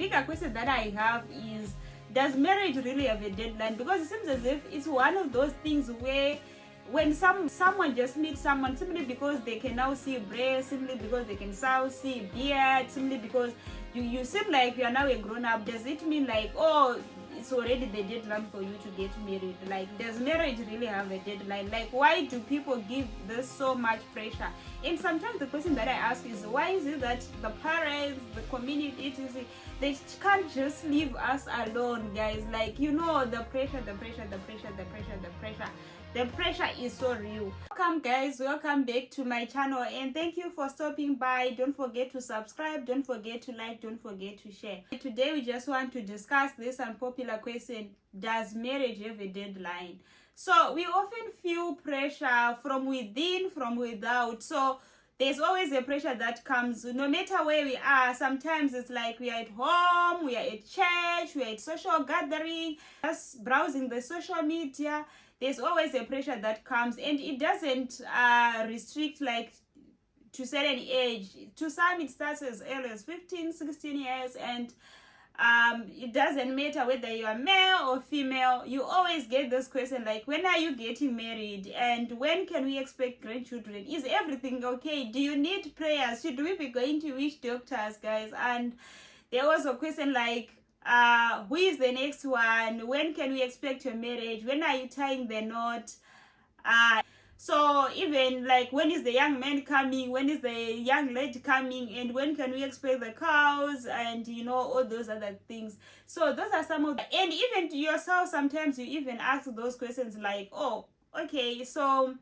bigger question that I have is, does marriage really have a deadline? Because it seems as if it's one of those things where when someone just meets someone simply because they can now see breasts, simply because they can now see beard, simply because you seem like you are now a grown-up, does it mean like, oh, it's already the deadline for you to get married? Like, does marriage really have a deadline? Like, why do people give this so much pressure? And sometimes the question that I ask is, why is it that the parents, the community, etc., they can't just leave us alone, guys? Like, you know, the pressure. The pressure is so real. Welcome, guys, welcome back to my channel, and thank you for stopping by. Don't forget to subscribe, don't forget to like, don't forget to share. Today we just want to discuss this unpopular question: does marriage have a deadline? So we often feel pressure from within, from without. So there's always a pressure that comes no matter where we are. Sometimes it's like we are at home, we are at church, we are at social gathering, just browsing the social media. There's always a pressure that comes, and it doesn't restrict like to certain age. To some it starts as early as 15, 16 years, and it doesn't matter whether you are male or female. You always get this question like, when are you getting married, and when can we expect grandchildren? Is everything okay? Do you need prayers? Should we be going to witch doctors, guys? And there was a question like, who is the next one? When can we expect your marriage? When are you tying the knot? So even like, when is the young man coming? When is the young lady coming? And when can we expect the cows? And you know, all those other things. So those are some of the, and even to yourself, sometimes you even ask those questions like, oh, okay, so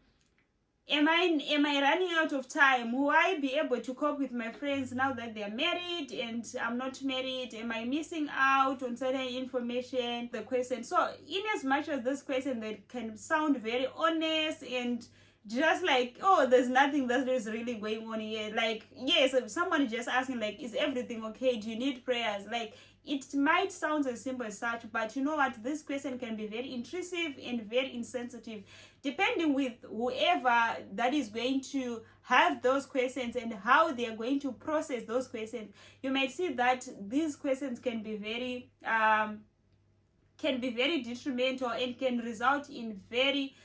am I running out of time? Will I be able to cope with my friends now that they're married and I'm not married? Am I missing out on certain information? The question. So in as much as this question that can sound very honest and just like, oh, there's nothing that is really going on here. Like, yes, if someone is just asking like, is everything okay? Do you need prayers? Like, it might sound as simple as such, but you know what? This question can be very intrusive and very insensitive, depending with whoever that is going to have those questions and how they are going to process those questions. You might see that these questions can be very detrimental and can result in very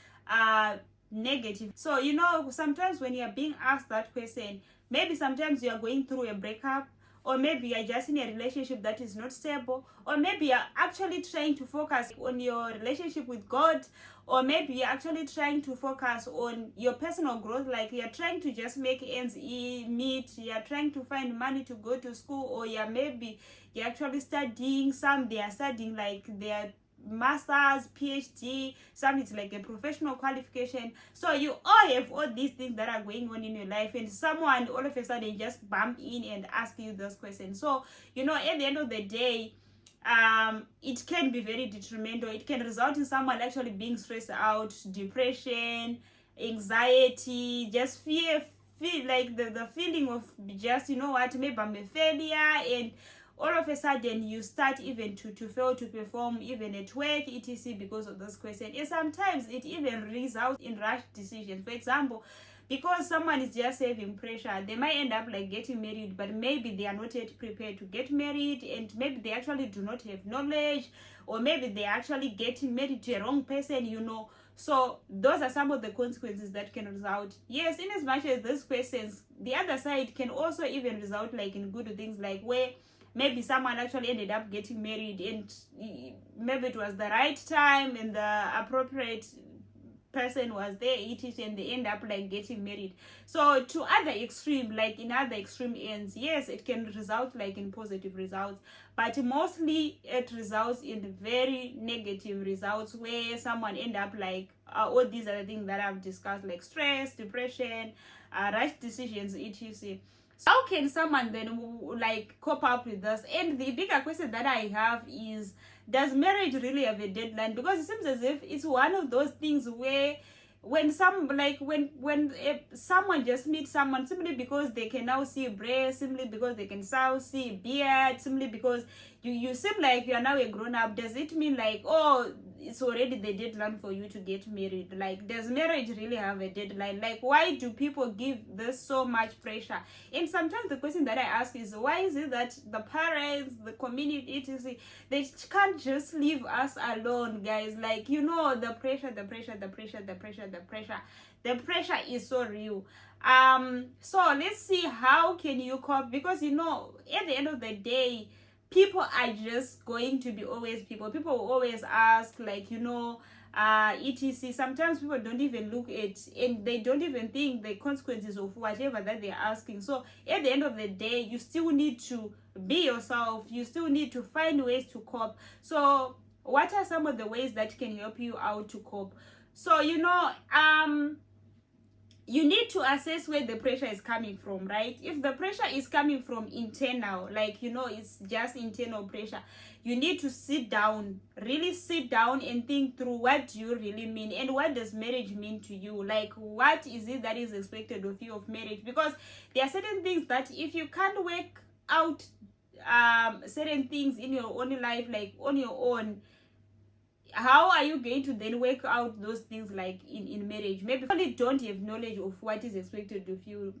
negative. So you know, sometimes when you are being asked that question, maybe sometimes you are going through a breakup, or maybe you're just in a relationship that is not stable, or maybe you're actually trying to focus on your relationship with God, or maybe you're actually trying to focus on your personal growth, like you're trying to just make ends meet, you're trying to find money to go to school, or maybe you're actually studying. Some they are studying like their master's, PhD, some it's like a professional qualification. So you all have all these things that are going on in your life, and someone all of a sudden just bump in and ask you those questions. So you know, at the end of the day, it can be very detrimental. It can result in someone actually being stressed out, depression, anxiety, just feel like the feeling of just, you know what, maybe I'm a failure, and all of a sudden you start even to fail to perform even at work, etc., because of this question. And sometimes it even results in rash decisions. For example, because someone is just having pressure, they might end up like getting married, but maybe they are not yet prepared to get married, and maybe they actually do not have knowledge, or maybe they're actually getting married to a wrong person, you know. So those are some of the consequences that can result. Yes, in as much as these questions, the other side can also even result like in good things, like where maybe someone actually ended up getting married, and maybe it was the right time and the appropriate person was there, etc., and they end up like getting married. So to other extreme, like in other extreme ends, yes, it can result like in positive results, but mostly it results in very negative results, where someone end up like all these other things that I've discussed, like stress, depression, rash decisions, etc. So how can someone then like cope up with this? And the bigger question that I have is, does marriage really have a deadline? Because it seems as if it's one of those things where when someone just meets someone simply because they can now see breasts, simply because they can now see beard, simply because you seem like you are now a grown-up, does it mean like, oh, it's already the deadline for you to get married. Like, does marriage really have a deadline? Like, why do people give this so much pressure? And sometimes the question that I ask is, why is it that the parents, the community, etc., they can't just leave us alone, guys? Like, you know, the pressure is so real. So let's see, how can you cope? Because, you know, at the end of the day, people are just going to be always people. People will always ask, like, you know, etc. Sometimes people don't even look at, and they don't even think the consequences of whatever that they're asking. So at the end of the day, you still need to be yourself. You still need to find ways to cope. So what are some of the ways that can help you out to cope? So, you know, you need to assess where the pressure is coming from, right? If the pressure is coming from internal, like, you know, it's just internal pressure, you need to sit down, really sit down and think through, what do you really mean, and what does marriage mean to you? Like, what is it that is expected of you of marriage? Because there are certain things that if you can't work out certain things in your own life, like on your own, how are you going to then work out those things, like in marriage? Maybe you only don't have knowledge of what is expected of you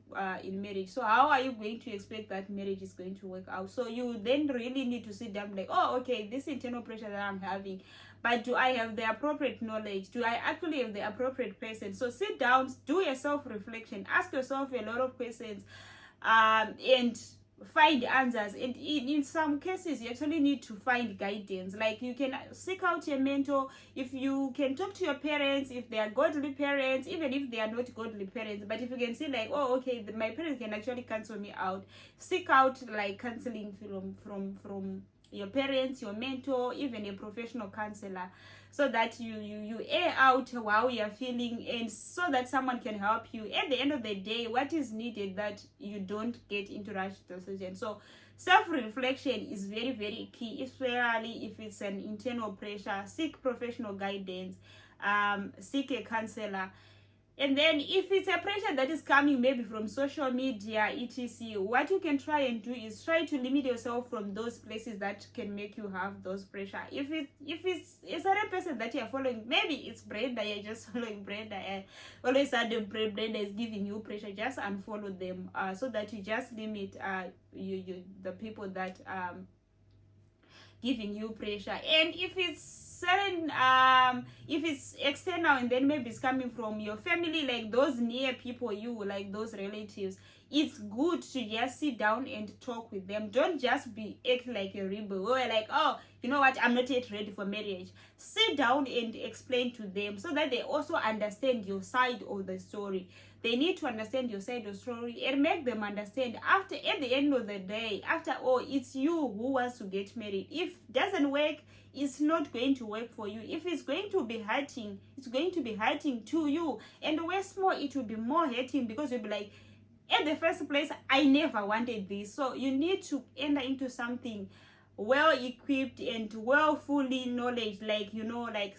in marriage. So how are you going to expect that marriage is going to work out? So you then really need to sit down, like, oh, okay, this internal pressure that I'm having, but do I have the appropriate knowledge? Do I actually have the appropriate person? So sit down, do your self-reflection, ask yourself a lot of questions, and find answers. And in some cases, you actually need to find guidance. Like, you can seek out a mentor. If you can talk to your parents, if they are godly parents, even if they are not godly parents, but if you can see, like, oh, okay, my parents can actually cancel me out, seek out like counseling from your parents, your mentor, even a professional counselor, so that you air out how you're feeling, and so that someone can help you. At the end of the day, what is needed, that you don't get into rash decisions. So self-reflection is very, very key, especially if it's an internal pressure. Seek professional guidance, seek a counselor. And then if it's a pressure that is coming maybe from social media, etc., what you can try and do is try to limit yourself from those places that can make you have those pressure. If it's a certain person that you're following, maybe it's Brenda, you're just following Brenda, and always sudden Brenda is giving you pressure, just unfollow them, so that you just limit the people that giving you pressure. And if it's certain if it's external, and then maybe it's coming from your family, like those near people, you like those relatives, it's good to just sit down and talk with them. Don't just be act like a rebel, or like, oh, you know what, I'm not yet ready for marriage. Sit down and explain to them, so that they also understand your side of the story. They need to understand your side of the story, and make them understand, at the end of the day, after all, it's you who wants to get married. If it doesn't work, it's not going to work for you. If it's going to be hurting, it's going to be hurting to you. And what's more, it will be more hurting, because you'll be like, in the first place, I never wanted this. So you need to enter into something well equipped and well fully knowledge. Like, you know, like,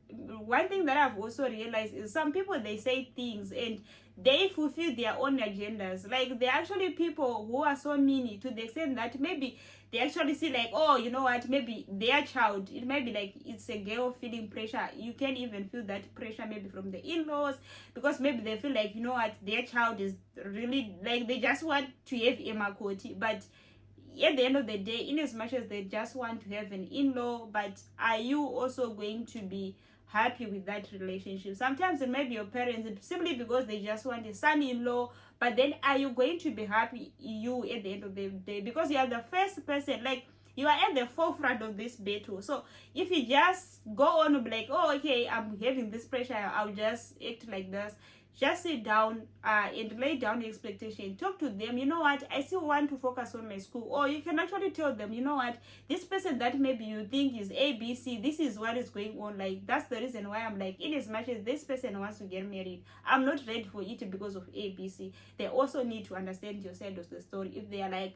one thing that I've also realized is some people, they say things and they fulfill their own agendas. Like, they're actually people who are so mean, to the extent that maybe they actually see, like, oh, you know what, maybe their child, it might be like, it's a girl feeling pressure. You can't even feel that pressure maybe from the in-laws, because maybe they feel like, you know what, their child is really, like, they just want to have a makoti. But at the end of the day, in as much as they just want to have an in-law, but are you also going to be happy with that relationship? Sometimes it might be your parents, simply because they just want a son-in-law, but then are you going to be happy, you, at the end of the day? Because you are the first person, like, you are at the forefront of this battle. So if you just go on and be like, oh, okay, I'm having this pressure, I'll just act like this, just sit down and lay down the expectation. Talk to them. You know what, I still want to focus on my school. Or you can actually tell them, you know what, this person that maybe you think is ABC, this is what is going on. Like, that's the reason why I'm like, in as much as this person wants to get married, I'm not ready for it because of ABC. They also need to understand your side of the story, if they are like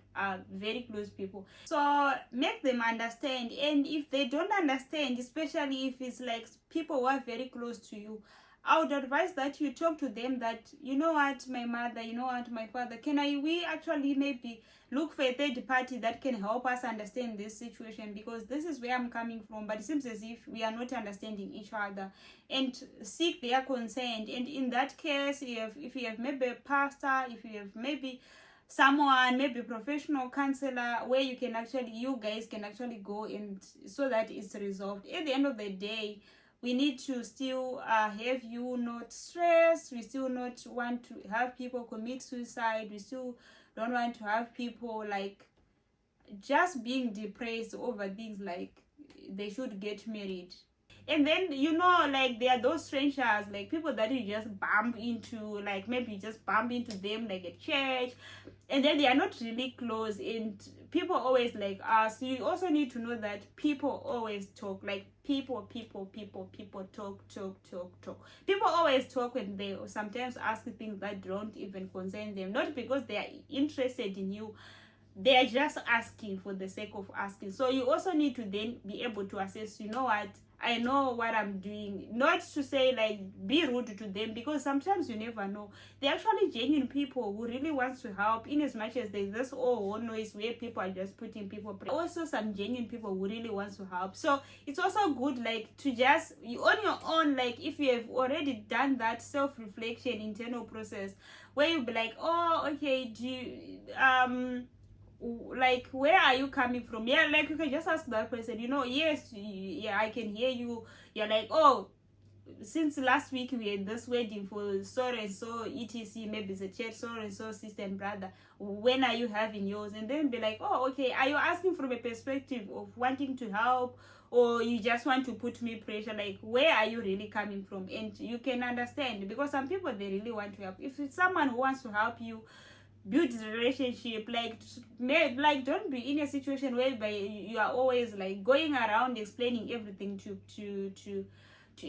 very close people. So make them understand. And if they don't understand, especially if it's like people who are very close to you, I would advise that you talk to them that, you know what, my mother, you know what, my father, we actually maybe look for a third party that can help us understand this situation, because this is where I'm coming from, but it seems as if we are not understanding each other, and seek their consent. And in that case, if you have maybe a pastor, if you have maybe someone, maybe professional counselor, where you guys can actually go, and so that it's resolved. At the end of the day, we need to still have you not stressed. We still not want to have people commit suicide. We still don't want to have people like just being depressed over things like they should get married. And then, like, there are those strangers, like people that you just bump into, like maybe you just bump into them like at church, and then they are not really close, and people always like us. You also need to know that people always talk, like people talk. People always talk, and they sometimes ask things that don't even concern them, not because they are interested in you. They are just asking for the sake of asking. So you also need to then be able to assess, you know what, I know what I'm doing. Not to say like be rude to them, because sometimes you never know. They're actually genuine people who really wants to help, in as much as there's this whole noise where people are just putting people. Also some genuine people who really wants to help. So it's also good like to just, you on your own, like if you have already done that self-reflection internal process, where you be like, oh, okay, do you, like, where are you coming from? Yeah, like you can just ask that person, yes, yeah, I can hear you. You're like, oh, since last week we had this wedding for so and so, etc, maybe it's a church, so and so, sister and brother, when are you having yours? And then be like, oh, okay, are you asking from a perspective of wanting to help, or you just want to put me pressure? Like, where are you really coming from? And you can understand, because some people, they really want to help. If it's someone who wants to help you build the relationship, like don't be in a situation whereby you are always like going around explaining everything to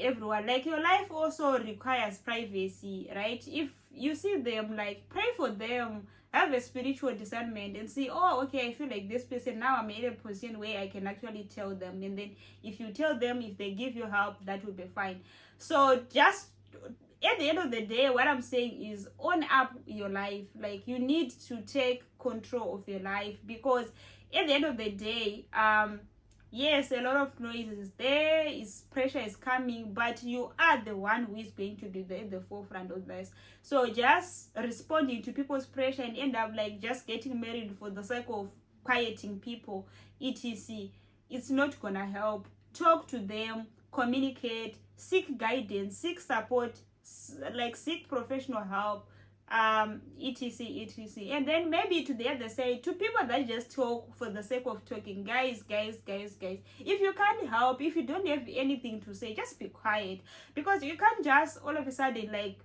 everyone. Like, your life also requires privacy, right? If you see them, like, pray for them, have a spiritual discernment, and see, oh, okay, I feel like this person, now I'm in a position where I can actually tell them. And then if you tell them, if they give you help, that will be fine. So just at the end of the day, what I'm saying is, own up your life. Like, you need to take control of your life, because at the end of the day, yes, a lot of noise is there, pressure is coming, but you are the one who is going to be at the forefront of this. So just responding to people's pressure and end up like just getting married for the sake of quieting people, etc, it's not gonna help. Talk to them, communicate, seek guidance, seek support, like seek professional help, etc. And then maybe to the other side, to people that just talk for the sake of talking, guys, if you can't help, if you don't have anything to say, just be quiet. Because you can't just all of a sudden, like,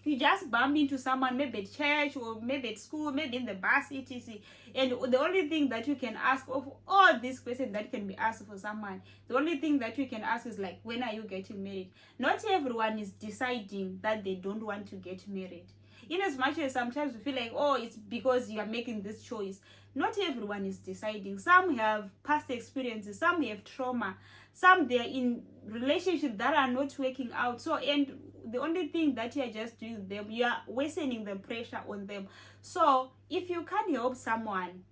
you just bump into someone, maybe at church, or maybe at school, maybe in the bus, etc, and the only thing that you can ask of all these questions that can be asked for someone, the only thing that you can ask is like, when are you getting married? Not everyone is deciding that they don't want to get married. In as much as sometimes we feel like, oh, it's because you are making this choice, not everyone is deciding. Some have past experiences, some have trauma, some they're in relationships that are not working out. So, and the only thing that you are just doing them, you are worsening the pressure on them. So if you can't help someone,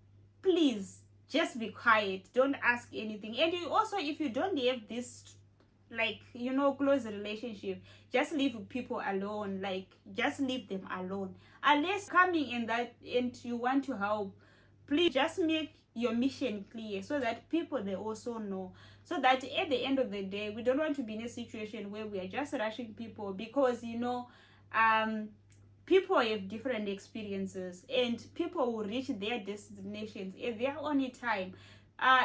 please just be quiet, don't ask anything. And you also, if you don't have this, like, close relationship, just leave people alone. Like, just leave them alone. Unless coming in that and you want to help, please just make your mission clear, so that people, they also know, so that at the end of the day, we don't want to be in a situation where we are just rushing people, because people have different experiences, and people will reach their destinations at their own time.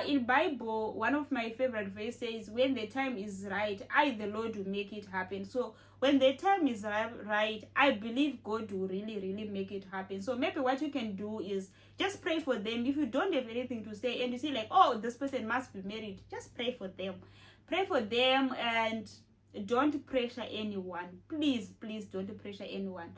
In Bible, one of my favorite verses says, when the time is right, I, the Lord, will make it happen. So when the time is right, I believe God will really make it happen. So maybe what you can do is just pray for them. If you don't have anything to say, and you see like, oh, this person must be married, just pray for them. Pray for them, and don't pressure anyone. Please don't pressure anyone.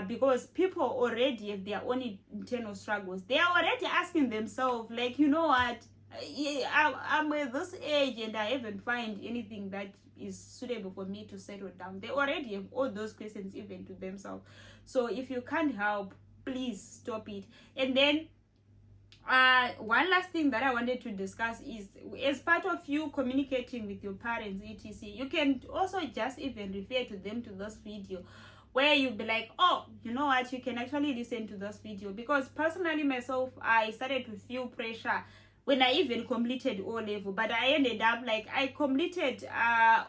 Because people already have their own internal struggles. They are already asking themselves, like, you know what, Yeah, I'm at this age and I haven't find anything that is suitable for me to settle down. They already have all those questions even to themselves. So if you can't help, please stop it. And then one last thing that I wanted to discuss is, as part of you communicating with your parents etc, you can also just even refer to them to this video, where you'll be like, oh, you know what, you can actually listen to this video. Because personally myself, I started to feel pressure when I even completed O level, but I ended up like, I completed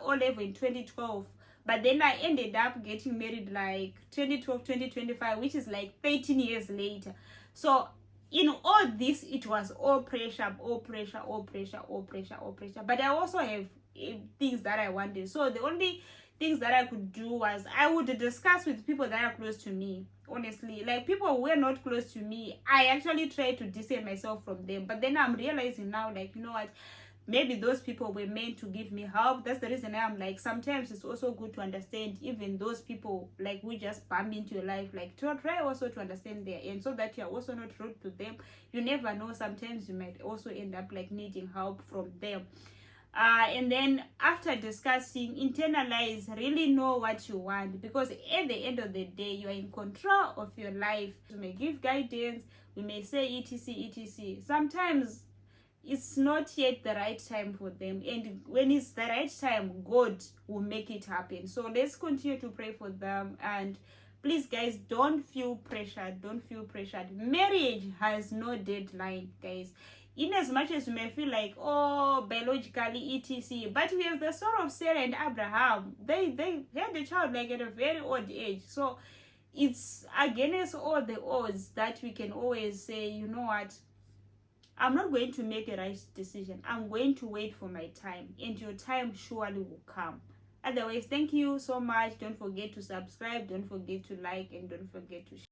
O level in 2012, but then I ended up getting married like 2012 2025, which is like 13 years later. So in all this, it was all pressure, all pressure, all pressure, all pressure, all pressure. But I also have things that I wanted. So the only things that I could do was, I would discuss with people that are close to me. Honestly, like people who were not close to me, I actually tried to distance myself from them. But then I'm realizing now, like, you know what, maybe those people were meant to give me help. That's the reason I'm like, sometimes it's also good to understand even those people like we just bump into your life, like to try also to understand their end, so that you're also not rude to them. You never know, sometimes you might also end up like needing help from them. And then after discussing, internalize, really know what you want, because at the end of the day, you are in control of your life. We may give guidance, we may say etc etc. Sometimes it's not yet the right time for them, and when it's the right time, God will make it happen. So let's continue to pray for them. And please guys, don't feel pressured, don't feel pressured. Marriage has no deadline, guys. In as much as you may feel like, oh, biologically etc, but we have the story of Sarah and Abraham. They had a child like at a very old age. So it's against all the odds that we can always say, you know what, I'm not going to make a right decision. I'm going to wait for my time, and your time surely will come. Otherwise, thank you so much. Don't forget to subscribe, don't forget to like, and don't forget to share.